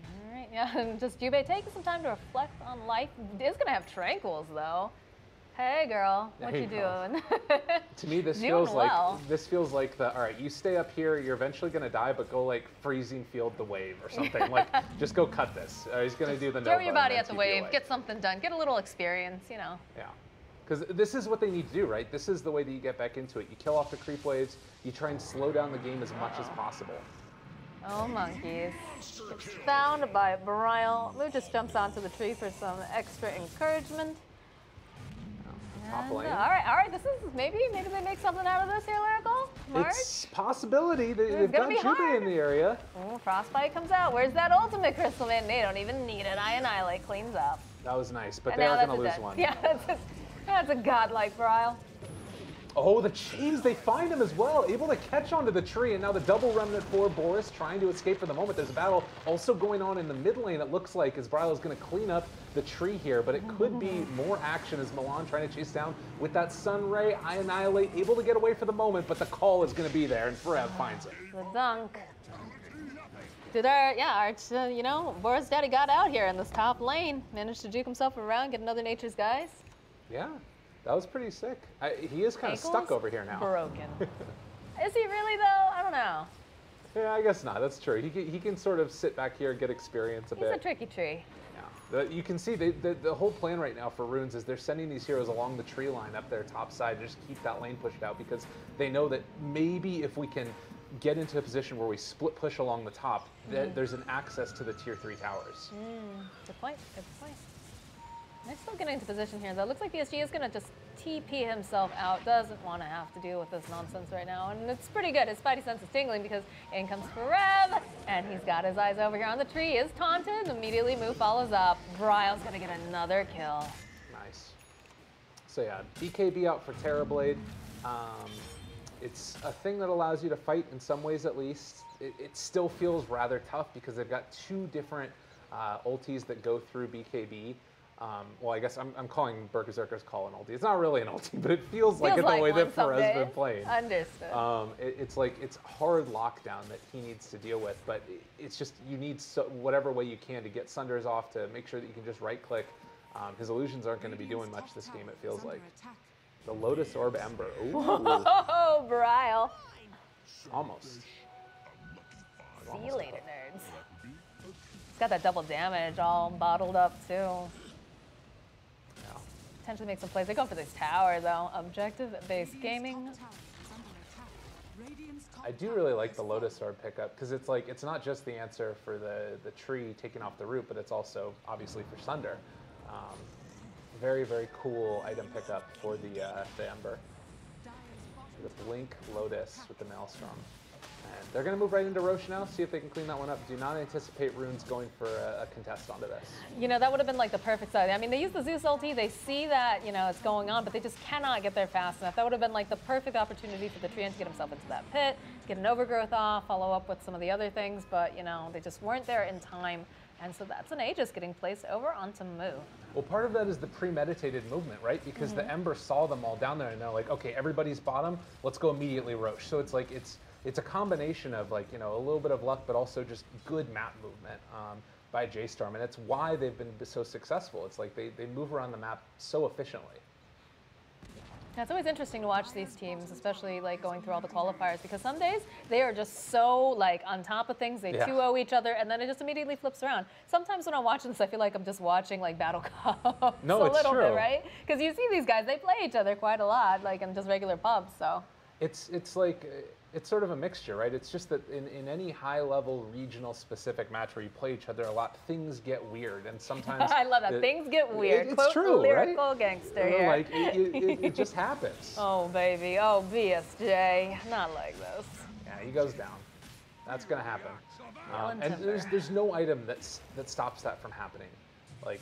S5: All right, yeah, and just Jubei taking some time to reflect on life. Is going to have Tranquils, though. Hey, girl, what you doing?
S4: To me, this feels like the, all right, you stay up here, you're eventually going to die, but go like freezing field the wave or something. Like, just go cut this. He's going to do the Nova.
S5: Throw your body at the wave, get something done, get a little experience, you know.
S4: Yeah, because this is what they need to do, right? This is the way that you get back into it. You kill off the creep waves, you try and slow down the game as much as possible.
S5: Oh, monkeys. Gets found by Brile. Lou just jumps onto the tree for some extra encouragement.
S4: Top lane.
S5: All right. This is maybe they make something out of this here, Lyrical. March?
S4: It's possibility. They've got Jubei in the area.
S5: Oh, Frostbite comes out. Where's that ultimate Crystal Man? They don't even need it. Annihilate cleans up.
S4: That was nice, but they are going to lose one.
S5: Yeah, that's a godlike Brile.
S4: Oh, the chains, they find him as well. Able to catch onto the tree, and now the double remnant for Boris trying to escape for the moment. There's a battle also going on in the mid lane, it looks like, as Bryal is going to clean up the tree here, but it could be more action as Milan trying to chase down with that Sun Ray. Annihilate, able to get away for the moment, but the call is going to be there, and Forev finds it.
S5: The dunk. Dude, you know, Boris Daddy got out here in this top lane. Managed to juke himself around, get another Nature's Guys.
S4: Yeah, that was pretty sick. He is kind of stuck over here now.
S5: Broken. Is he really, though? I don't know.
S4: Yeah, I guess not. That's true. He can sort of sit back here, get experience a bit.
S5: He's a tricky tree.
S4: Yeah. You can see the whole plan right now for ROOONS is they're sending these heroes along the tree line up their top side to just keep that lane pushed out, because they know that maybe if we can get into a position where we split push along the top, there's an access to the tier 3 towers.
S5: Good point. Good point. They're still getting into position here, though. Looks like PSG is going to just TP himself out. Doesn't want to have to deal with this nonsense right now. And it's pretty good. His spidey sense is tingling because in comes Forev. And he's got his eyes over here on the tree. He is taunted. Immediately, Moo follows up. Bryal's going to get another kill.
S4: Nice. So yeah, BKB out for Terrorblade. It's a thing that allows you to fight in some ways, at least. It still feels rather tough because they've got 2 different ultis that go through BKB. Well, I guess I'm calling Berserker's Call an ulti. It's not really an ulti, but it feels like it the way that Perez's been playing.
S5: Understood.
S4: It's hard lockdown that he needs to deal with, but it's just you need whatever way you can to get Sunders off, to make sure that you can just right click. His illusions aren't going to be doing much this game, it feels like. The Lotus Orb Ember. Ooh.
S5: Whoa, Bryal.
S4: Almost.
S5: See you later, nerds. He's got that double damage all bottled up, too. Potentially make some plays. They're going for this tower, though. Objective-based gaming.
S4: I do really like the Lotus Orb pickup, because it's like, it's not just the answer for the tree taking off the root, but it's also, obviously, for Sunder. Very, very cool item pickup for the Ember. The Blink Lotus with the Maelstrom. And they're going to move right into Roche now, see if they can clean that one up. Do not anticipate ROOONS going for a contest onto this.
S5: You know, that would have been like the perfect side. I mean, they use the Zeus ulti, they see that, you know, it's going on, but they just cannot get there fast enough. That would have been like the perfect opportunity for the Treant to get himself into that pit, get an overgrowth off, follow up with some of the other things, but, you know, they just weren't there in time. And so that's an Aegis getting placed over onto Moo.
S4: Well, part of that is the premeditated movement, right? Because the Ember saw them all down there, and they're like, okay, everybody's bottom, let's go immediately Roche. So it's like, it's a combination of, like, you know, a little bit of luck, but also just good map movement by J.Storm. And it's why they've been so successful. It's like they move around the map so efficiently.
S5: Yeah, it's always interesting to watch these teams, especially like going through all the qualifiers, because some days they are just so like on top of things. They 2-0 each other, and then it just immediately flips around. Sometimes when I'm watching this, I feel like I'm just watching like Battle Cups a little bit, right? Because you see these guys, they play each other quite a lot, like in just regular pubs. So
S4: it's like. It's sort of a mixture, right? It's just that in any high-level, regional-specific match where you play each other a lot, things get weird, and sometimes
S5: I love that. Things get weird.
S4: It's
S5: Quote,
S4: true,
S5: lyrical
S4: right?
S5: gangster here.
S4: Like it just happens.
S5: Oh baby, oh BSJ, not like this.
S4: Yeah, he goes down. That's gonna happen. And there's no item that stops that from happening. Like,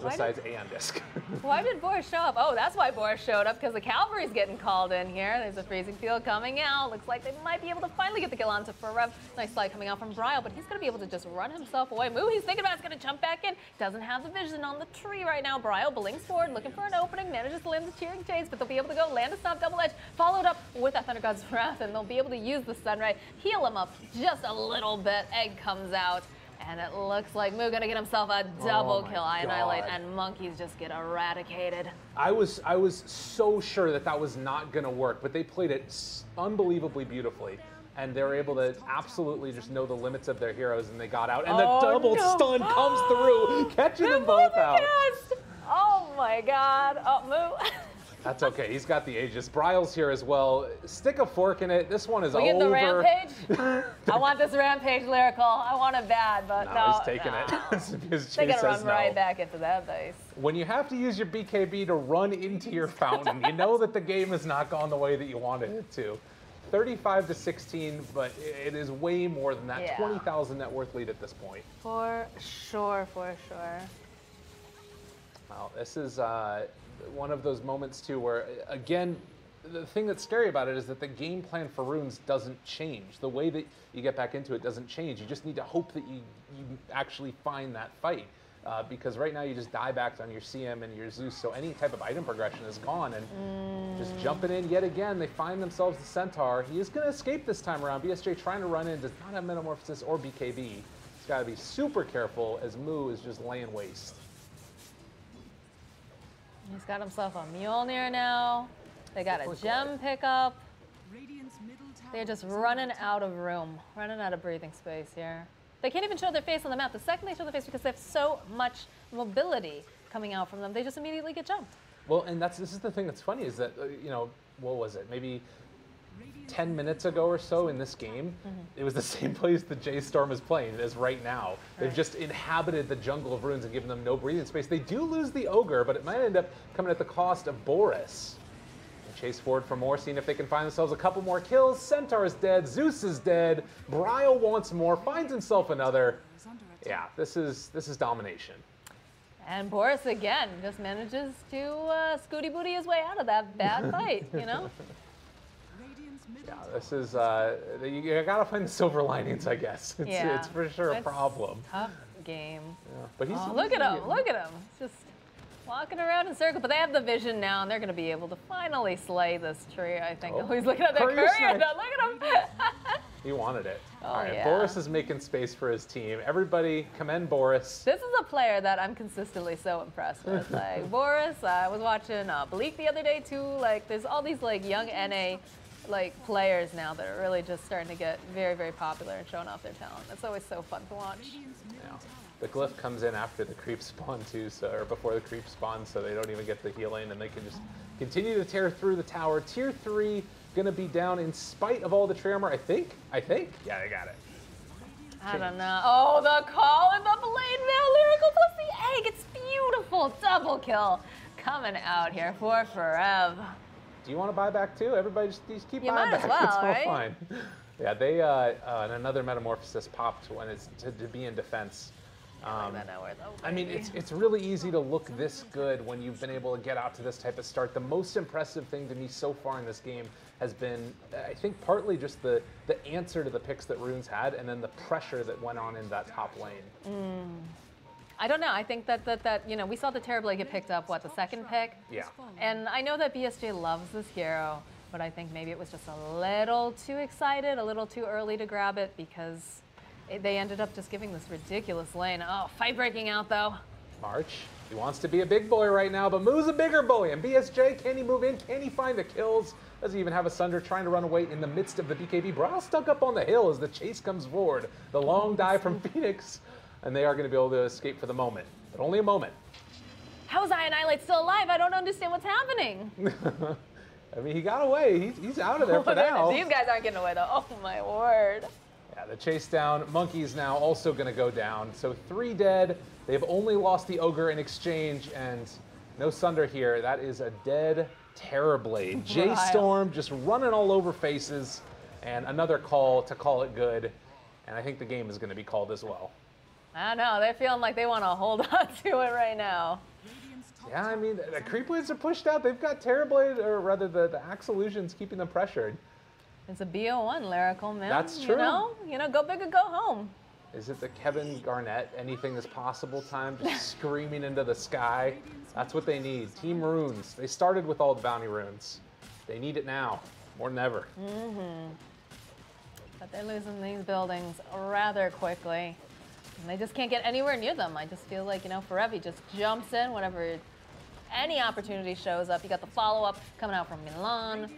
S4: besides Aeon Disc.
S5: Why did Boris show up? Oh, that's why Boris showed up, because the cavalry's getting called in here. There's a freezing field coming out. Looks like they might be able to finally get the kill onto Forev. Nice slide coming out from Bryal, but he's going to be able to just run himself away. Moo, he's thinking about it's going to jump back in. Doesn't have the vision on the tree right now. Bryal blinks forward, looking for an opening, manages to land the cheering chase, but they'll be able to go land a stop double edge, followed up with that Thunder God's Wrath, and they'll be able to use the Sunray, heal him up just a little bit. Egg comes out. And it looks like Moo gonna get himself a double kill. I annihilate, and monkeys just get eradicated.
S4: I was so sure that was not gonna work, but they played it unbelievably beautifully, and they were able to absolutely just know the limits of their heroes, and they got out. And the double stun comes through, catching them both out.
S5: Oh my God! Oh, Moo.
S4: That's okay. He's got the Aegis. Bryal's here as well. Stick a fork in it. This one is over.
S5: We get the rampage? I want this rampage lyrical. I want it bad, but no.
S4: He's taking it.
S5: They gotta run right back into that base.
S4: When you have to use your BKB to run into your fountain, you know that the game has not gone the way that you wanted it to. 35-16, but it is way more than that. 20,000 net worth lead at this point.
S5: For sure, for sure.
S4: Well, this is one of those moments too where, again, the thing that's scary about it is that the game plan for ROOONS doesn't change. The way that you get back into it doesn't change. You just need to hope that you actually find that fight. Because right now you just die back on your CM and your Zeus, so any type of item progression is gone. And just jumping in yet again, they find themselves the Centaur. He is going to escape this time around. BSJ trying to run in, does not have Metamorphosis or BKB. He's got to be super careful as Moo is just laying waste.
S5: He's got himself a Mjolnir now. They got a gem pickup. They're just running out of room, running out of breathing space here. They can't even show their face on the map. The second they show their face, because they have so much mobility coming out from them, they just immediately get jumped.
S4: Well, and this is the thing that's funny is that, you know, what was it? Maybe 10 minutes ago or so in this game, it was the same place that J.Storm is playing as right now. They've just inhabited the jungle of ROOONS and given them no breathing space. They do lose the Ogre, but it might end up coming at the cost of Boris. Chase forward for more, seeing if they can find themselves a couple more kills. Centaur is dead, Zeus is dead, Bryle wants more, finds himself another. Yeah, this is domination.
S5: And Boris again just manages to scooty booty his way out of that bad fight, you know?
S4: Yeah, this is, you gotta find the silver linings, I guess. It's for sure a problem.
S5: Tough game.
S4: Yeah, but he's,
S5: look at him, look at him. Just walking around in circles, but they have the vision now, and they're going to be able to finally slay this tree, I think. Oh, he's looking at their courier. Look at him.
S4: He wanted it.
S5: Oh,
S4: all right,
S5: yeah.
S4: Boris is making space for his team. Everybody commend Boris.
S5: This is a player that I'm consistently so impressed with. Like, Boris, I was watching Bleak the other day, too. Like, there's all these, like, young NA, like, players now that are really just starting to get very, very popular and showing off their talent. It's always so fun to watch.
S4: Yeah. The glyph comes in after the creep spawn too, or before the creep spawn, so they don't even get the healing, and they can just continue to tear through the tower. Tier 3 gonna be down in spite of all the tree armor, I think. Yeah, they got it.
S5: I don't know. Oh, the call in the blade now, Lyrical plus the egg. It's beautiful. Double kill coming out here for Forev.
S4: Do you want to buy back too? Everybody just keep buying back.
S5: Well,
S4: it's all
S5: right?
S4: fine. Yeah, they and another Metamorphosis popped when it's to be in defense. I mean, it's really easy to look this good when you've been able to get out to this type of start. The most impressive thing to me so far in this game has been, I think, partly just the answer to the picks that ROOONS had, and then the pressure that went on in that top lane.
S5: I don't know. I think that you know, we saw the Terrorblade get picked up, what, the second pick?
S4: Yeah.
S5: And I know that BSJ loves this hero, but I think maybe it was just a little too excited, a little too early to grab it, because they ended up just giving this ridiculous lane. Oh, fight breaking out, though.
S4: March, he wants to be a big boy right now, but Moo's a bigger boy. And BSJ, can he move in? Can he find the kills? Does he even have a Sunder trying to run away in the midst of the BKB? Bryle stuck up on the hill as the chase comes forward. The long dive from Phoenix, and they are going to be able to escape for the moment, but only a moment.
S5: How is Annihilate still alive? I don't understand what's happening.
S4: I mean, he got away. He's out of there for now.
S5: These guys aren't getting away, though. Oh, my word.
S4: Yeah, the chase down. Monkey's now also going to go down. So 3 dead. They've only lost the Ogre in exchange, and no Sunder here. That is a dead Terrorblade. J.Storm just running all over faces, and another call to call it good. And I think the game is going to be called as well.
S5: I know. They're feeling like they want to hold on to it right now.
S4: Yeah, I mean, the creep blades are pushed out. They've got Terrorblade, or rather the Axe Illusions keeping them pressured.
S5: It's a BO1 Lyrical, man.
S4: That's true.
S5: You know, go big or go home.
S4: Is it the Kevin Garnett, anything is possible time, just screaming into the sky? That's what they need. Team ROOONS. They started with all the bounty runes. They need it now, more than ever.
S5: But they're losing these buildings rather quickly. And they just can't get anywhere near them. I just feel like, you know, Forevi just jumps in whenever any opportunity shows up. You got the follow-up coming out from Milan.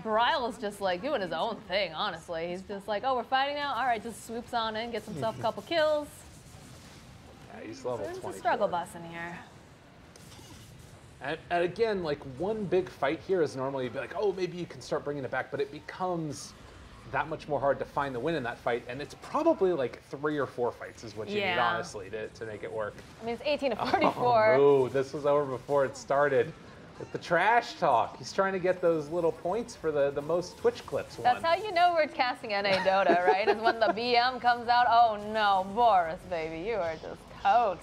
S5: Bryle is just like doing his own thing, honestly. He's just like, oh, we're fighting now? All right, just swoops on in, gets himself a couple kills.
S4: Yeah, he's level 24.
S5: It's a struggle bus in here.
S4: And again, like, one big fight here is normally be like, oh, maybe you can start bringing it back, but it becomes that much more hard to find the win in that fight, and it's probably like 3 or 4 fights is what you need, honestly, to make it work.
S5: I mean, it's 18 to 44.
S4: Oh, this was over before it started. With the trash talk, he's trying to get those little points for the most Twitch clips.
S5: That's how you know we're casting NA Dota, right? Is when the BM comes out. Oh no, Boris, baby, you are just toast.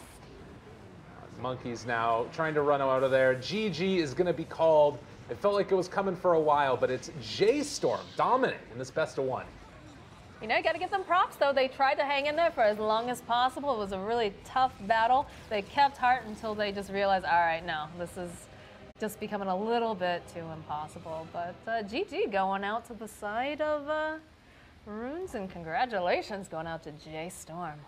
S4: Monkey's now trying to run out of there. GG is going to be called. It felt like it was coming for a while, but it's J.Storm dominant in this best of 1.
S5: You know, you got to give them props, though. They tried to hang in there for as long as possible. It was a really tough battle. They kept heart until they just realized, all right, no, this is just becoming a little bit too impossible. But GG going out to the side of ROOONS, and congratulations going out to J.Storm.